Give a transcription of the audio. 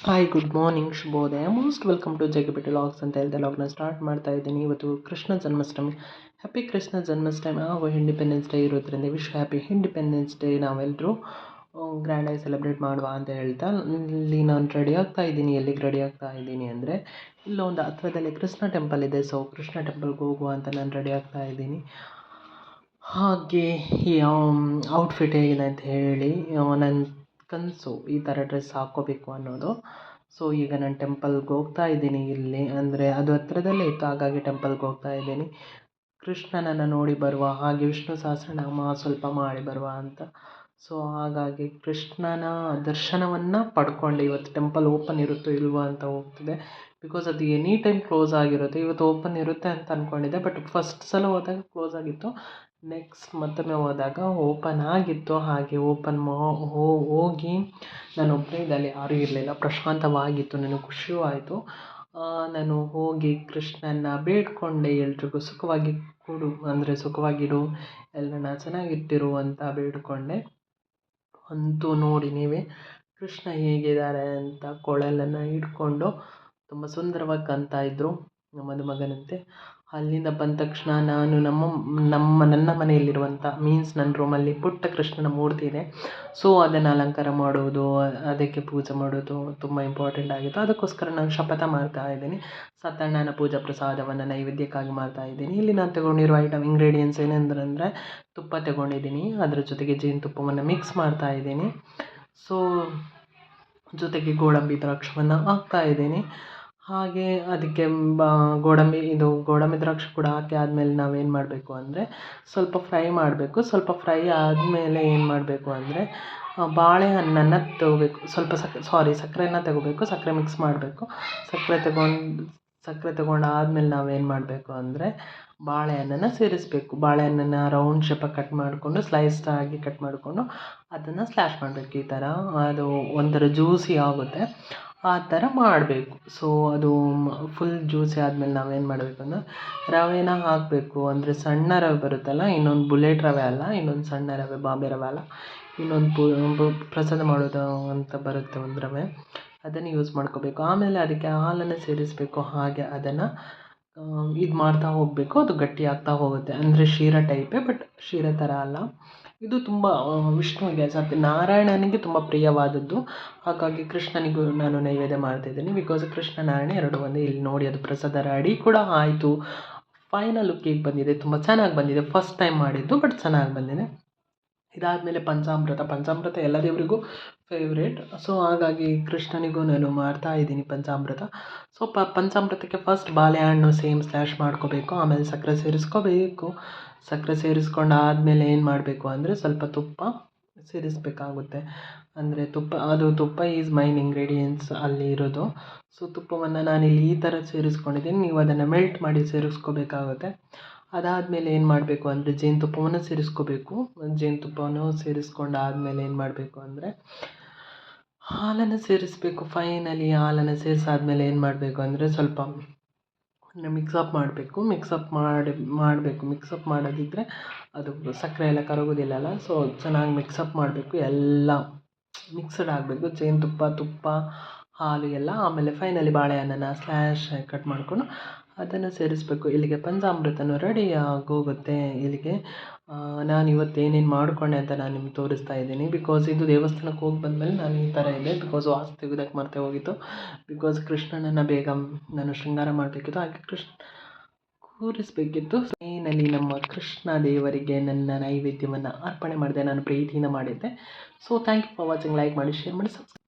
Hi, good morning, ಶುಭೋದಯ. Most welcome to ಜಗ್ಗಿಬಿಟ್ಟು logs ಅಂತ ಹೇಳ್ದೆ ಲಾಗ್ನ ಸ್ಟಾರ್ಟ್ ಮಾಡ್ತಾ ಇದ್ದೀನಿ. ಇವತ್ತು ಕೃಷ್ಣ ಜನ್ಮಾಷ್ಟಮಿ. ಹ್ಯಾಪಿ ಕೃಷ್ಣ ಜನ್ಮಾಷ್ಟಮಿ ಹಾಗೂ ಇಂಡಿಪೆಂಡೆನ್ಸ್ ಡೇ ಇರೋದ್ರಿಂದ ವಿಶ್ ಹ್ಯಾಪಿ ಇಂಡಿಪೆಂಡೆನ್ಸ್ ಡೇ. ನಾವೆಲ್ಲರೂ ಗ್ರ್ಯಾಂಡಾಗಿ ಸೆಲೆಬ್ರೇಟ್ ಮಾಡುವ ಅಂತ ಹೇಳ್ತಾ ಇಲ್ಲಿ ನಾನು ರೆಡಿ ಆಗ್ತಾ ಇದ್ದೀನಿ. ಎಲ್ಲಿಗೆ ರೆಡಿ ಆಗ್ತಾ ಇದ್ದೀನಿ ಅಂದರೆ, ಇಲ್ಲೊಂದು ಹತ್ರದಲ್ಲಿ ಕೃಷ್ಣ ಟೆಂಪಲ್ ಇದೆ. ಸೊ ಕೃಷ್ಣ ಟೆಂಪಲ್ಗೆ ಹೋಗುವ ಅಂತ ನಾನು ರೆಡಿ ಆಗ್ತಾ ಇದ್ದೀನಿ. ಹಾಗೆ ಈ ಔಟ್ಫಿಟ್ ಹೇಗಿದೆ ಅಂತ ಹೇಳಿ, ನನ್ನ ಕನಸು ಈ ಥರ ಡ್ರೆಸ್ ಹಾಕ್ಕೋಬೇಕು ಅನ್ನೋದು. ಸೊ ಈಗ ನಾನು ಟೆಂಪಲ್ಗೆ ಹೋಗ್ತಾ ಇದ್ದೀನಿ. ಇಲ್ಲಿ ಅಂದರೆ ಅದು ಹತ್ರದಲ್ಲೇ ಇತ್ತು, ಹಾಗಾಗಿ ಟೆಂಪಲ್ಗೆ ಹೋಗ್ತಾ ಇದ್ದೀನಿ. ಕೃಷ್ಣನನ್ನು ನೋಡಿ ಬರುವ, ಹಾಗೆ ವಿಷ್ಣು ಸಹಸ್ರನಾಮ ಸ್ವಲ್ಪ ಮಾಡಿ ಬರುವ ಅಂತ. ಸೊ ಹಾಗಾಗಿ ಕೃಷ್ಣನ ದರ್ಶನವನ್ನು ಪಡ್ಕೊಂಡು ಇವತ್ತು ಟೆಂಪಲ್ ಓಪನ್ ಇರುತ್ತೋ ಇಲ್ವೋ ಅಂತ ಹೋಗ್ತಿದೆ. ಬಿಕಾಸ್ ಅದು ಎನಿ ಟೈಮ್ ಕ್ಲೋಸ್ ಆಗಿರುತ್ತೆ. ಇವತ್ತು ಓಪನ್ ಇರುತ್ತೆ ಅಂತ ಅಂದ್ಕೊಂಡಿದ್ದೆ, ಬಟ್ ಫಸ್ಟ್ ಸಲ ಹೋದಾಗ ಕ್ಲೋಸ್ ಆಗಿತ್ತು. ನೆಕ್ಸ್ಟ್ ಮತ್ತೊಮ್ಮೆ ಹೋದಾಗ ಓಪನ್ ಆಗಿತ್ತು. ಹಾಗೆ ಓಪನ್ ಹೋಗಿ ನಾನೊಬ್ಬನೇ ಇದ್ದೆ, ಅಲ್ಲಿ ಯಾರೂ ಇರಲಿಲ್ಲ, ಪ್ರಶಾಂತವಾಗಿತ್ತು. ನನಗೆ ಖುಷಿಯೂ ಆಯಿತು. ನಾನು ಹೋಗಿ ಕೃಷ್ಣನ ಬೇಡ್ಕೊಂಡೆ, ಎಲ್ರಿಗೂ ಸುಖವಾಗಿ ಕೊಡು ಅಂದರೆ ಸುಖವಾಗಿರು, ಎಲ್ಲರನ್ನ ಚೆನ್ನಾಗಿಟ್ಟಿರು ಅಂತ ಬೇಡ್ಕೊಂಡೆ. ಅಂತೂ ನೋಡಿ ನೀವೇ ಕೃಷ್ಣ ಹೇಗಿದ್ದಾರೆ ಅಂತ ಕೊಳಲನ್ನು ಹಿಡ್ಕೊಂಡು ತುಂಬ ಸುಂದರವಾಗಿ ಕಾಣ್ತಾ ಇದ್ದರು, ಮದುಮಗನಂತೆ. ಅಲ್ಲಿಂದ ಬಂದ ತಕ್ಷಣ ನಾನು ನನ್ನ ಮನೆಯಲ್ಲಿರುವಂಥ ಮೀನ್ಸ್ ನನ್ನ ರೂಮಲ್ಲಿ ಪುಟ್ಟ ಕೃಷ್ಣನ ಮೂರ್ತಿ ಇದೆ. ಸೊ ಅದನ್ನು ಅಲಂಕಾರ ಮಾಡೋದು, ಅದಕ್ಕೆ ಪೂಜೆ ಮಾಡೋದು ತುಂಬ ಇಂಪಾರ್ಟೆಂಟ್ ಆಗಿತ್ತು. ಅದಕ್ಕೋಸ್ಕರ ನಾನು ಶಪಥ ಮಾಡ್ತಾ ಇದ್ದೀನಿ. ಸತ್ಯನಾರಾಯಣ ಪೂಜಾ ಪ್ರಸಾದವನ್ನು ನೈವೇದ್ಯಕ್ಕಾಗಿ ಮಾಡ್ತಾ ಇದ್ದೀನಿ. ಇಲ್ಲಿ ನಾನು ತಗೊಂಡಿರೋ ಇಂಗ್ರೀಡಿಯೆಂಟ್ಸ್ ಏನೆಂದ್ರೆ, ತುಪ್ಪ ತಗೊಂಡಿದ್ದೀನಿ, ಅದರ ಜೊತೆಗೆ ಜೇನುತುಪ್ಪವನ್ನು ಮಿಕ್ಸ್ ಮಾಡ್ತಾ ಇದ್ದೀನಿ. ಸೊ ಜೊತೆಗೆ ಗೋಡಂಬಿ ದ್ರಾಕ್ಷವನ್ನು ಹಾಕ್ತಾ ಇದ್ದೀನಿ. ಹಾಗೆ ಅದಕ್ಕೆ ಗೋಡಂಬಿ ದ್ರಾಕ್ಷಿ ಕೂಡ ಹಾಕಿ ಆದಮೇಲೆ ನಾವೇನು ಮಾಡಬೇಕು ಅಂದರೆ ಸ್ವಲ್ಪ ಫ್ರೈ ಮಾಡಬೇಕು. ಸ್ವಲ್ಪ ಫ್ರೈ ಆದಮೇಲೆ ಏನು ಮಾಡಬೇಕು ಅಂದರೆ ಬಾಳೆಹಣ್ಣನ್ನು ತಗೋಬೇಕು. ಸ್ವಲ್ಪ ಸಕ್ಕರೆನ ತಗೋಬೇಕು. ಸಕ್ಕರೆ ಮಿಕ್ಸ್ ಮಾಡಬೇಕು. ಸಕ್ಕರೆ ತಗೊಂಡಾದ್ಮೇಲೆ ನಾವೇನು ಮಾಡಬೇಕು ಅಂದರೆ ಬಾಳೆಹಣ್ಣನ್ನು ಸೇರಿಸಬೇಕು. ಬಾಳೆಹಣ್ಣನ್ನು ರೌಂಡ್ ಶೇಪಾಗಿ ಕಟ್ ಮಾಡಿಕೊಂಡು, ಸ್ಲೈಸ್ಡ್ ಆಗಿ ಕಟ್ ಮಾಡಿಕೊಂಡು ಅದನ್ನು ಸ್ಲ್ಯಾಶ್ ಮಾಡಬೇಕು. ಈ ಥರ ಅದು ಒಂಥರ ಜ್ಯೂಸಿ ಆಗುತ್ತೆ, ಆ ಥರ ಮಾಡಬೇಕು. ಸೊ ಅದು ಫುಲ್ ಜ್ಯೂಸಿ ಆದಮೇಲೆ ನಾವೇನು ಮಾಡಬೇಕು ಅಂದರೆ ರವೆನ ಹಾಕಬೇಕು. ಅಂದರೆ ಸಣ್ಣ ರವೆ ಬರುತ್ತಲ್ಲ, ಇನ್ನೊಂದು ಬುಲೆಟ್ ರವೆ ಅಲ್ಲ, ಇನ್ನೊಂದು ಸಣ್ಣ ರವೆ, ಬಾಂಬೆ ರವೆ ಅಲ್ಲ, ಇನ್ನೊಂದು ಪ್ರಸಾದ ಮಾಡೋದು ಅಂತ ಬರುತ್ತೆ ಒಂದು ರವೆ, ಅದನ್ನು ಯೂಸ್ ಮಾಡ್ಕೋಬೇಕು. ಆಮೇಲೆ ಅದಕ್ಕೆ ಹಾಲನ್ನು ಸೇರಿಸಬೇಕು. ಹಾಗೆ ಅದನ್ನು ಇದು ಮಾಡ್ತಾ ಹೋಗಬೇಕು. ಅದು ಗಟ್ಟಿ ಆಗ್ತಾ ಹೋಗುತ್ತೆ. ಅಂದರೆ ಶೀರ ಟೈಪೇ, ಬಟ್ ಶೀರ ಥರ ಅಲ್ಲ. ಇದು ತುಂಬ ವಿಷ್ಣುವಿಗೆ ನಾರಾಯಣನಿಗೆ ತುಂಬ ಪ್ರಿಯವಾದದ್ದು. ಹಾಗಾಗಿ ಕೃಷ್ಣನಿಗೂ ನಾನು ನೈವೇದ್ಯ ಮಾಡ್ತಿದ್ದೀನಿ. ಬಿಕಾಸ್ ಕೃಷ್ಣ ನಾರಾಯಣ ಎರಡು ಒಂದೇ. ಇಲ್ಲಿ ನೋಡಿ, ಅದು ಪ್ರಸಾದ ರೆಡಿ ಕೂಡ ಆಯಿತು. ಫೈನಲ್ ಲುಕ್ಕಿಗೆ ಬಂದಿದೆ, ತುಂಬ ಚೆನ್ನಾಗಿ ಬಂದಿದೆ. ಫಸ್ಟ್ ಟೈಮ್ ಮಾಡಿದ್ದು, ಬಟ್ ಚೆನ್ನಾಗಿ ಬಂದಿದೆ. ಇದಾದಮೇಲೆ ಪಂಚಾಮೃತ ಎಲ್ಲ ದೇವರಿಗೂ ಫೇವ್ರೇಟ್. ಸೊ ಹಾಗಾಗಿ ಕೃಷ್ಣನಿಗೂ ನಾನು ಮಾಡ್ತಾ ಇದ್ದೀನಿ ಪಂಚಾಮೃತ. ಸೊ ಪಂಚಾಮೃತಕ್ಕೆ ಫಸ್ಟ್ ಬಾಳೆಹಣ್ಣು ಸೇಮ್ ಸ್ಲ್ಯಾಶ್ ಮಾಡ್ಕೋಬೇಕು. ಆಮೇಲೆ ಸಕ್ಕರೆ ಸೇರಿಸ್ಕೋಬೇಕು. ಸಕ್ಕರೆ ಸೇರಿಸ್ಕೊಂಡಾದ್ಮೇಲೆ ಏನು ಮಾಡಬೇಕು ಅಂದರೆ ಸ್ವಲ್ಪ ತುಪ್ಪ ಸೇರಿಸಬೇಕಾಗುತ್ತೆ. ಅಂದರೆ ತುಪ್ಪ ಈಸ್ ಮೈನ್ ಇಂಗ್ರೀಡಿಯೆಂಟ್ಸ್ ಅಲ್ಲಿ ಇರೋದು. ಸೊ ತುಪ್ಪವನ್ನು ನಾನಿಲ್ಲಿ ಈ ಥರ ಸೇರಿಸ್ಕೊಂಡಿದ್ದೀನಿ. ನೀವು ಅದನ್ನು ಮೆಲ್ಟ್ ಮಾಡಿ ಸೇರಿಸ್ಕೋಬೇಕಾಗುತ್ತೆ. ಅದಾದಮೇಲೆ ಏನು ಮಾಡಬೇಕು ಅಂದರೆ ಜೇನುತುಪ್ಪವನ್ನು ಸೇರಿಸ್ಕೋಬೇಕು. ಜೇನುತುಪ್ಪವನ್ನು ಸೇರಿಸ್ಕೊಂಡಾದ್ಮೇಲೆ ಏನು ಮಾಡಬೇಕು ಅಂದರೆ ಹಾಲನ್ನು ಸೇರಿಸಬೇಕು. ಫೈನಲಿ ಹಾಲನ್ನು ಸೇರಿಸಾದ್ಮೇಲೆ ಏನು ಮಾಡಬೇಕು ಅಂದರೆ ಸ್ವಲ್ಪ ಮಿಕ್ಸಪ್ ಮಾಡಬೇಕು. ಮಿಕ್ಸಪ್ ಮಾಡೋದಿದ್ದರೆ ಅದು ಸಕ್ಕರೆ ಎಲ್ಲ ಕರಗೋದಿಲ್ಲಲ್ಲ. ಸೊ ಚೆನ್ನಾಗಿ ಮಿಕ್ಸಪ್ ಮಾಡಬೇಕು. ಎಲ್ಲ ಮಿಕ್ಸಡ್ ಆಗಬೇಕು, ಜೇನುತುಪ್ಪ, ತುಪ್ಪ, ಹಾಲು ಎಲ್ಲ. ಆಮೇಲೆ ಫೈನಲಿ ಬಾಳೆಹಣ್ಣನ್ನು ಸ್ಲ್ಯಾಶ್ ಕಟ್ ಮಾಡಿಕೊಂಡು ಅದನ್ನು ಸೇರಿಸಬೇಕು. ಇಲ್ಲಿಗೆ ಪಂಚಾಮೃತನೂ ರೆಡಿ ಆಗೋಗುತ್ತೆ. ಇಲ್ಲಿಗೆ ನಾನು ಇವತ್ತು ಏನೇನು ಮಾಡಿಕೊಂಡೆ ಅಂತ ನಾನು ನಿಮ್ಗೆ ತೋರಿಸ್ತಾ ಇದ್ದೀನಿ. ಬಿಕಾಸ್ ಇದು ದೇವಸ್ಥಾನಕ್ಕೆ ಹೋಗಿ ಬಂದಮೇಲೆ ನಾನು ಈ ಥರ ಇದೆ. ಬಿಕಾಸ್ ವಾಸು ತೆಗೆಯೋದಕ್ಕೆ ಮರೆತೇ ಹೋಗಿತ್ತು. ಬಿಕಾಸ್ ಕೃಷ್ಣನನ್ನು ಬೇಗ ನಾನು ಶೃಂಗಾರ ಮಾಡಬೇಕಿತ್ತು, ಹಾಗೆ ಕೂರಿಸಬೇಕಿತ್ತು. ಫೈನಲಿ ನಮ್ಮ ಕೃಷ್ಣ ದೇವರಿಗೆ ನನ್ನ ನೈವೇದ್ಯವನ್ನು ಅರ್ಪಣೆ ಮಾಡಿದೆ. ನಾನು ಪ್ರೀತಿಯಿಂದ ಮಾಡಿದ್ದೆ. So thank you for watching. Like ಮಾಡಿ, ಶೇರ್ ಮಾಡಿ, ಸಬ್ಸ್ಕ್ರೈಬ್